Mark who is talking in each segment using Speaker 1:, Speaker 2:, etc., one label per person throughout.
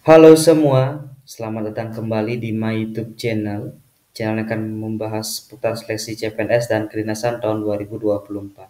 Speaker 1: Halo semua, selamat datang kembali di my YouTube channel. Channel yang akan membahas seputar seleksi CPNS dan kedinasan tahun 2024.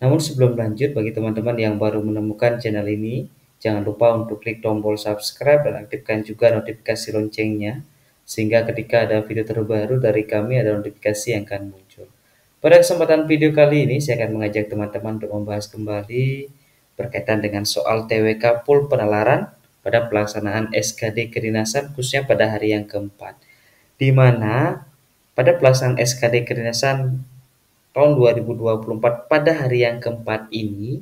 Speaker 1: Namun sebelum lanjut, bagi teman-teman yang baru menemukan channel ini, jangan lupa untuk klik tombol subscribe dan aktifkan juga notifikasi loncengnya, sehingga ketika ada video terbaru dari kami ada notifikasi yang akan muncul. Pada kesempatan video kali ini, saya akan mengajak teman-teman untuk membahas kembali berkaitan dengan soal TWK Full Penalaran pada pelaksanaan SKD kedinasan khususnya pada hari yang keempat, di mana pada pelaksanaan SKD kedinasan tahun 2024 pada hari yang keempat ini,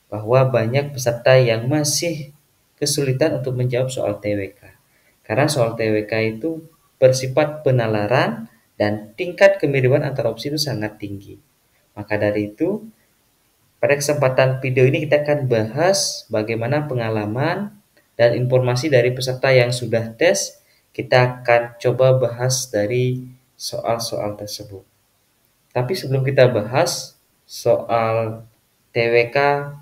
Speaker 1: bahwa banyak peserta yang masih kesulitan untuk menjawab soal TWK. Karena soal TWK itu bersifat penalaran dan tingkat kemiripan antara opsi itu sangat tinggi. Maka dari itu, pada kesempatan video ini kita akan bahas bagaimana pengalaman dan informasi dari peserta yang sudah tes. Kita akan coba bahas dari soal-soal tersebut. Tapi sebelum kita bahas soal TWK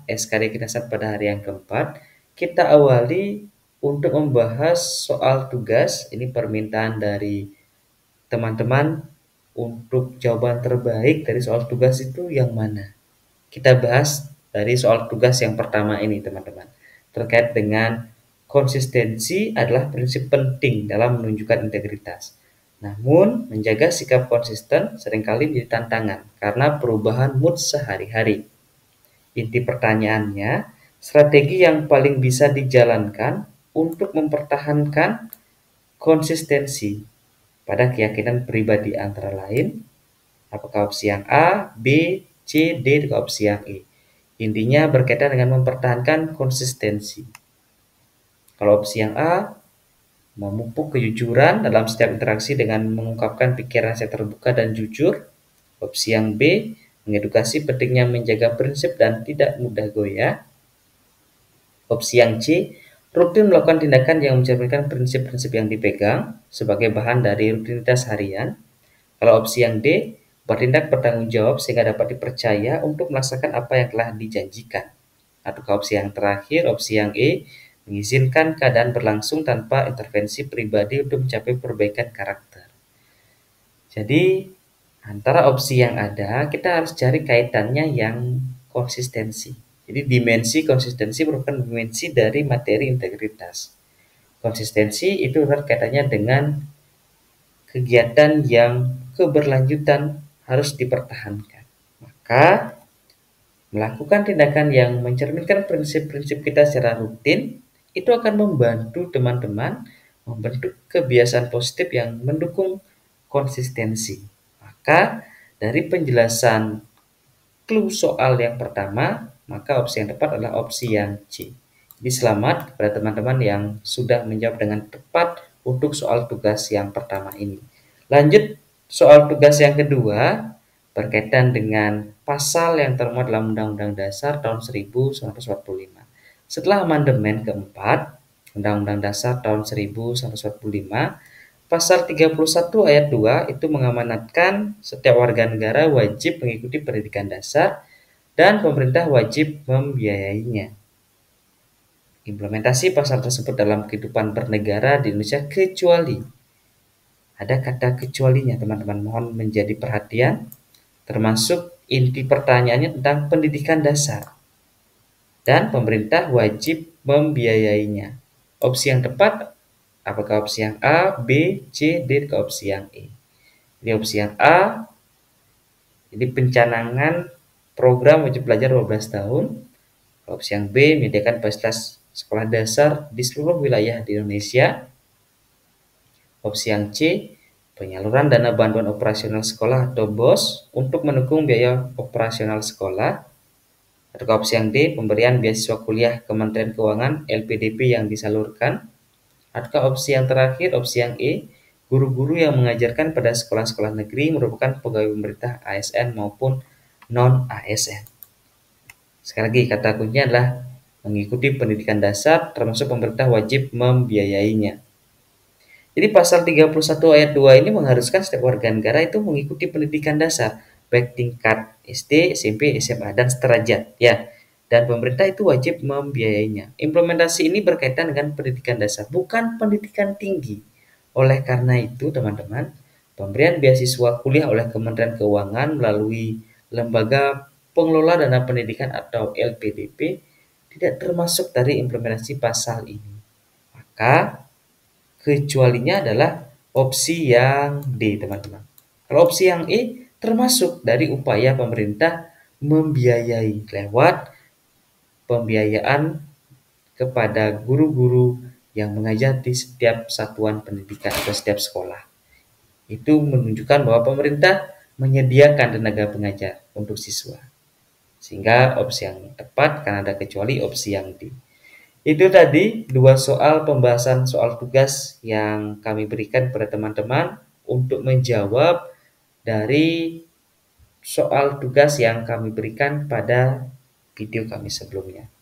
Speaker 1: SKD kedinasan pada hari yang keempat, kita awali untuk membahas soal tugas. Ini permintaan dari teman-teman untuk jawaban terbaik dari soal tugas itu yang mana. Kita bahas dari soal tugas yang pertama ini, teman-teman. Terkait dengan konsistensi adalah prinsip penting dalam menunjukkan integritas. Namun, menjaga sikap konsisten seringkali menjadi tantangan karena perubahan mood sehari-hari. Inti pertanyaannya, strategi yang paling bisa dijalankan untuk mempertahankan konsistensi pada keyakinan pribadi antara lain, apakah opsi yang A, B, C, D, atau opsi yang E. Intinya berkaitan dengan mempertahankan konsistensi. Kalau opsi yang A, memupuk kejujuran dalam setiap interaksi dengan mengungkapkan pikiran saya terbuka dan jujur. Opsi yang B, mengedukasi pentingnya menjaga prinsip dan tidak mudah goyah. Opsi yang C, rutin melakukan tindakan yang mencerminkan prinsip-prinsip yang dipegang sebagai bahan dari rutinitas harian. Kalau opsi yang D, bertindak bertanggung jawab sehingga dapat dipercaya untuk melaksanakan apa yang telah dijanjikan. Atau opsi yang terakhir, opsi yang E, mengizinkan keadaan berlangsung tanpa intervensi pribadi untuk mencapai perbaikan karakter. Jadi, antara opsi yang ada, kita harus cari kaitannya yang konsistensi. Jadi, dimensi konsistensi merupakan dimensi dari materi integritas. Konsistensi itu erat kaitannya dengan kegiatan yang keberlanjutan harus dipertahankan. Maka, melakukan tindakan yang mencerminkan prinsip-prinsip kita secara rutin, itu akan membantu teman-teman membentuk kebiasaan positif yang mendukung konsistensi. Maka, dari penjelasan clue soal yang pertama, maka opsi yang tepat adalah opsi yang C. Jadi selamat kepada teman-teman yang sudah menjawab dengan tepat untuk soal tugas yang pertama ini. Lanjut soal tugas yang kedua berkaitan dengan pasal yang termuat dalam Undang-Undang Dasar tahun 1945. Setelah amandemen keempat Undang-Undang Dasar tahun 1945, Pasal 31 ayat 2 itu mengamanatkan setiap warga negara wajib mengikuti pendidikan dasar dan pemerintah wajib membiayainya. Implementasi pasal tersebut dalam kehidupan bernegara di Indonesia kecuali, ada kata kecualinya teman-teman, mohon menjadi perhatian, termasuk inti pertanyaannya tentang pendidikan dasar dan pemerintah wajib membiayainya. Opsi yang tepat apakah opsi yang A, B, C, D, atau opsi yang E? Ini opsi yang A, jadi pencanangan program wajib belajar 12 tahun. Opsi yang B, menyediakan fasilitas sekolah dasar di seluruh wilayah di Indonesia. Opsi yang C, penyaluran dana bantuan operasional sekolah atau BOS untuk mendukung biaya operasional sekolah. Atau opsi yang D, pemberian beasiswa kuliah Kementerian Keuangan LPDP yang disalurkan. Atau opsi yang terakhir, opsi yang E, guru-guru yang mengajarkan pada sekolah-sekolah negeri merupakan pegawai pemerintah ASN maupun non-ASN. Sekali lagi, kata kuncinya adalah mengikuti pendidikan dasar termasuk pemerintah wajib membiayainya. Jadi pasal 31 ayat 2 ini mengharuskan setiap warga negara itu mengikuti pendidikan dasar, baik tingkat SD, SMP, SMA, dan sederajat. Ya, dan pemerintah itu wajib membiayainya. Implementasi ini berkaitan dengan pendidikan dasar, bukan pendidikan tinggi. Oleh karena itu, teman-teman, pemberian beasiswa kuliah oleh Kementerian Keuangan melalui Lembaga Pengelola Dana Pendidikan atau LPDP tidak termasuk dari implementasi pasal ini. Maka kecualinya adalah opsi yang D, teman-teman. Kalau opsi yang E termasuk dari upaya pemerintah membiayai lewat pembiayaan kepada guru-guru yang mengajar di setiap satuan pendidikan atau setiap sekolah. Itu menunjukkan bahwa pemerintah menyediakan tenaga pengajar untuk siswa. Sehingga opsi yang tepat karena ada kecuali opsi yang D. Itu tadi dua soal pembahasan soal tugas yang kami berikan kepada teman-teman untuk menjawab dari soal tugas yang kami berikan pada video kami sebelumnya.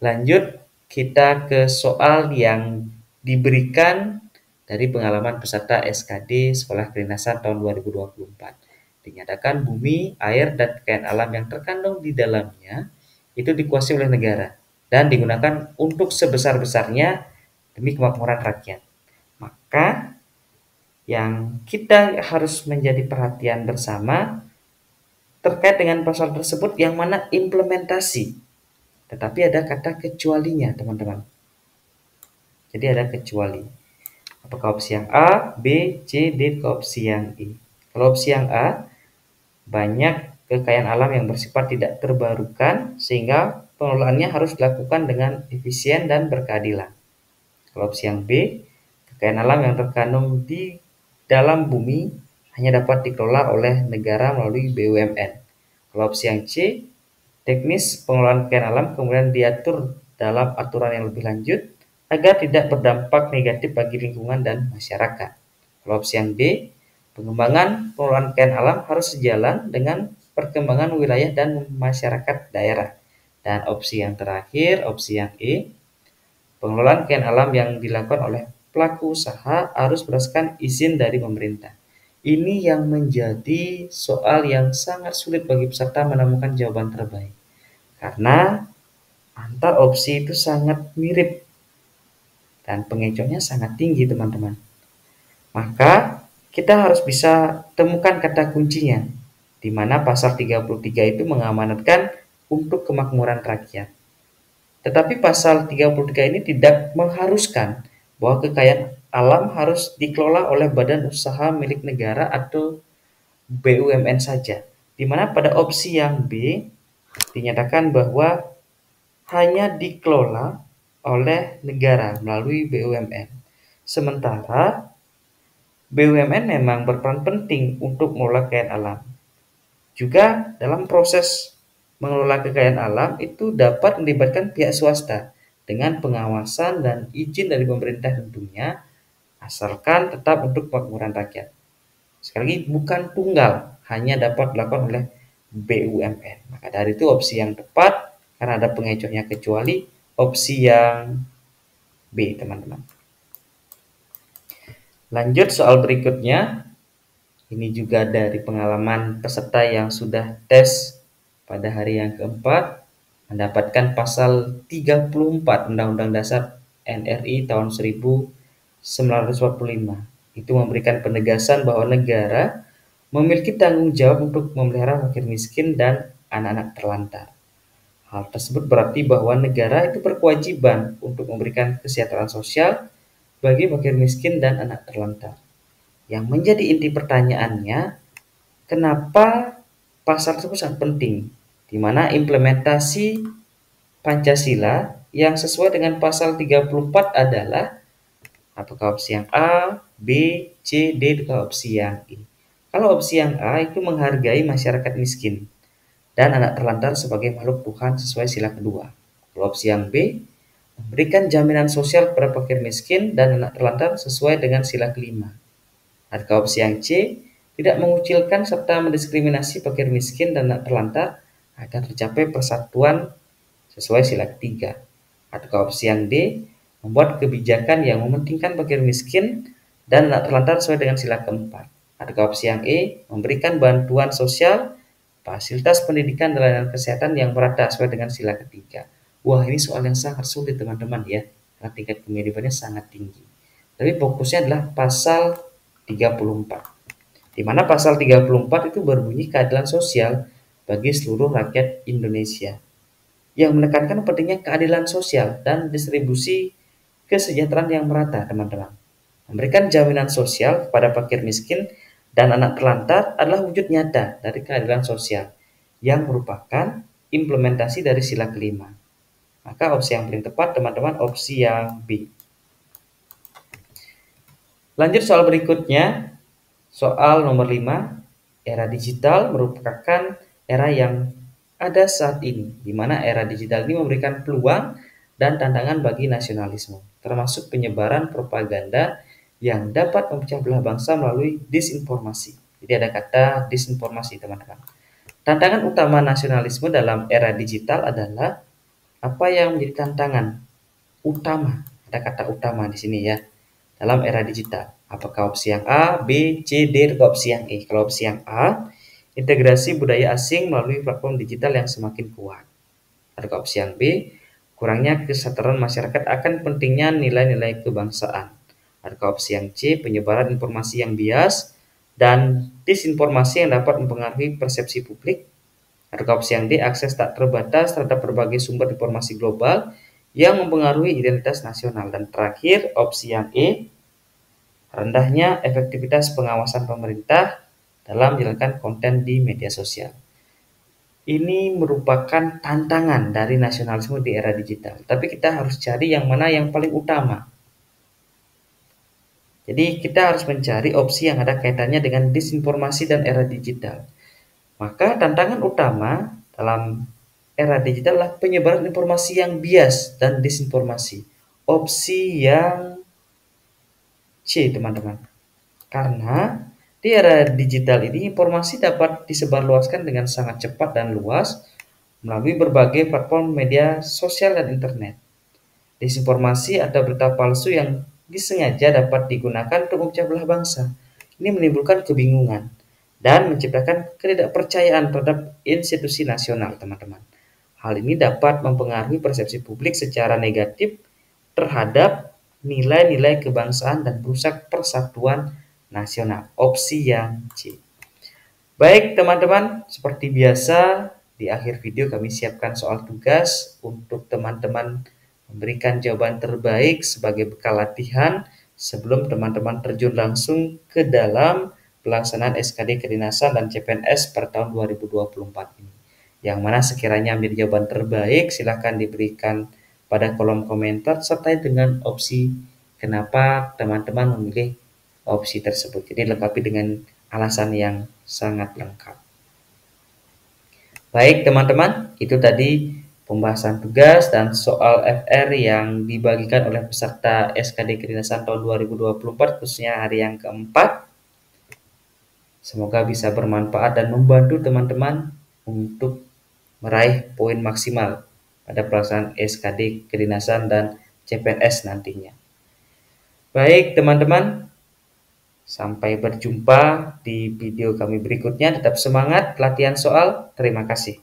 Speaker 1: Lanjut kita ke soal yang diberikan dari pengalaman peserta SKD Sekolah Kedinasan tahun 2024. Dinyatakan bumi, air, dan kekayaan alam yang terkandung di dalamnya itu dikuasai oleh negara dan digunakan untuk sebesar-besarnya demi kemakmuran rakyat. Maka yang kita harus menjadi perhatian bersama terkait dengan pasal tersebut yang mana implementasi. Tetapi ada kata kecualinya, teman-teman. Jadi ada kecuali. Apakah opsi yang A, B, C, D, atau opsi yang E? Kalau opsi yang A, banyak kekayaan alam yang bersifat tidak terbarukan sehingga pengelolaannya harus dilakukan dengan efisien dan berkeadilan. Kalau opsi yang B, kekayaan alam yang terkandung di dalam bumi hanya dapat dikelola oleh negara melalui BUMN. Kalau opsi yang C, teknis pengelolaan kekayaan alam kemudian diatur dalam aturan yang lebih lanjut agar tidak berdampak negatif bagi lingkungan dan masyarakat. Kalau opsi yang D, pengembangan pengelolaan kekayaan alam harus sejalan dengan perkembangan wilayah dan masyarakat daerah. Dan opsi yang terakhir, opsi yang E, pengelolaan kekayaan alam yang dilakukan oleh pelaku usaha harus berdasarkan izin dari pemerintah. Ini yang menjadi soal yang sangat sulit bagi peserta menemukan jawaban terbaik. Karena antar opsi itu sangat mirip dan pengecohnya sangat tinggi, teman-teman. Maka kita harus bisa temukan kata kuncinya, di mana pasal 33 itu mengamanatkan untuk kemakmuran rakyat. Tetapi pasal 33 ini tidak mengharuskan bahwa kekayaan alam harus dikelola oleh badan usaha milik negara atau BUMN saja. Di mana pada opsi yang B dinyatakan bahwa hanya dikelola oleh negara melalui BUMN. Sementara BUMN memang berperan penting untuk mengelola kekayaan alam. Juga dalam proses mengelola kekayaan alam itu dapat melibatkan pihak swasta dengan pengawasan dan izin dari pemerintah tentunya, asalkan tetap untuk kemakmuran rakyat. Sekali lagi bukan tunggal, hanya dapat dilakukan oleh BUMN. Maka dari itu opsi yang tepat karena ada pengecohnya kecuali opsi yang B, teman-teman. Lanjut soal berikutnya. Ini juga dari pengalaman peserta yang sudah tes pada hari yang keempat, mendapatkan pasal 34 Undang-Undang Dasar NRI tahun 1945. Itu memberikan penegasan bahwa negara memiliki tanggung jawab untuk memelihara fakir miskin dan anak-anak terlantar. Hal tersebut berarti bahwa negara itu berkewajiban untuk memberikan kesejahteraan sosial bagi fakir miskin dan anak terlantar. Yang menjadi inti pertanyaannya, kenapa pasal tersebut sangat penting, di mana implementasi Pancasila yang sesuai dengan pasal 34 adalah apakah opsi yang A, B, C, D, atau opsi yang E. Kalau opsi yang A itu menghargai masyarakat miskin dan anak terlantar sebagai makhluk Tuhan sesuai sila kedua. Kalau opsi yang B, memberikan jaminan sosial kepada fakir miskin dan anak terlantar sesuai dengan sila kelima. Atau opsi yang C, tidak mengucilkan serta mendiskriminasi fakir miskin dan anak terlantar agar tercapai persatuan sesuai sila ketiga. Atau opsi yang D, membuat kebijakan yang mementingkan fakir miskin dan anak terlantar sesuai dengan sila keempat. Atau opsi yang E, memberikan bantuan sosial fasilitas pendidikan dan layanan kesehatan yang merata sesuai dengan sila ketiga. Wah, ini soal yang sangat sulit teman-teman ya, karena tingkat kemiripannya sangat tinggi. Tapi fokusnya adalah pasal 34. Di mana pasal 34 itu berbunyi keadilan sosial bagi seluruh rakyat Indonesia, yang menekankan pentingnya keadilan sosial dan distribusi kesejahteraan yang merata, teman-teman. Memberikan jaminan sosial kepada fakir miskin dan anak terlantar adalah wujud nyata dari keadilan sosial yang merupakan implementasi dari sila kelima. Maka opsi yang paling tepat, teman-teman, opsi yang B. Lanjut soal berikutnya, soal nomor 5. Era digital merupakan era yang ada saat ini, di mana era digital ini memberikan peluang dan tantangan bagi nasionalisme, termasuk penyebaran propaganda yang dapat memecah belah bangsa melalui disinformasi. Jadi ada kata disinformasi, teman-teman. Tantangan utama nasionalisme dalam era digital adalah apa yang menjadi tantangan utama. Ada kata utama di sini ya. Dalam era digital. Apakah opsi yang A, B, C, D, atau opsi yang E? Kalau opsi yang A, integrasi budaya asing melalui platform digital yang semakin kuat. Atau opsi yang B, kurangnya kesadaran masyarakat akan pentingnya nilai-nilai kebangsaan. Atau opsi yang C, penyebaran informasi yang bias dan disinformasi yang dapat mempengaruhi persepsi publik. Atau opsi yang D, akses tak terbatas terhadap berbagai sumber informasi global yang mempengaruhi identitas nasional. Dan terakhir, opsi yang E, rendahnya efektivitas pengawasan pemerintah dalam menjalankan konten di media sosial. Ini merupakan tantangan dari nasionalisme di era digital. Tapi kita harus cari yang mana yang paling utama. Jadi kita harus mencari opsi yang ada kaitannya dengan disinformasi dan era digital. Maka tantangan utama dalam era digital adalah penyebaran informasi yang bias dan disinformasi. Opsi yang C, teman-teman. Karena di era digital ini informasi dapat disebarluaskan dengan sangat cepat dan luas melalui berbagai platform media sosial dan internet. Disinformasi atau berita palsu yang disengaja dapat digunakan untuk memecah belah bangsa. Ini menimbulkan kebingungan dan menciptakan ketidakpercayaan terhadap institusi nasional, teman-teman. Hal ini dapat mempengaruhi persepsi publik secara negatif terhadap nilai-nilai kebangsaan dan merusak persatuan nasional. Opsi yang C. Baik teman-teman, seperti biasa di akhir video kami siapkan soal tugas untuk teman-teman memberikan jawaban terbaik sebagai bekal latihan sebelum teman-teman terjun langsung ke dalam pelaksanaan SKD Kedinasan dan CPNS per tahun 2024 ini. Yang mana sekiranya ambil jawaban terbaik silahkan diberikan pada kolom komentar serta dengan opsi kenapa teman-teman memilih opsi tersebut. Jadi lengkapi dengan alasan yang sangat lengkap. Baik teman-teman, itu tadi pembahasan tugas dan soal FR yang dibagikan oleh peserta SKD Kedinasan tahun 2024 khususnya hari yang keempat. Semoga bisa bermanfaat dan membantu teman-teman untuk meraih poin maksimal pada pelaksanaan SKD Kedinasan dan CPNS nantinya. Baik teman-teman, sampai berjumpa di video kami berikutnya. Tetap semangat latihan soal. Terima kasih.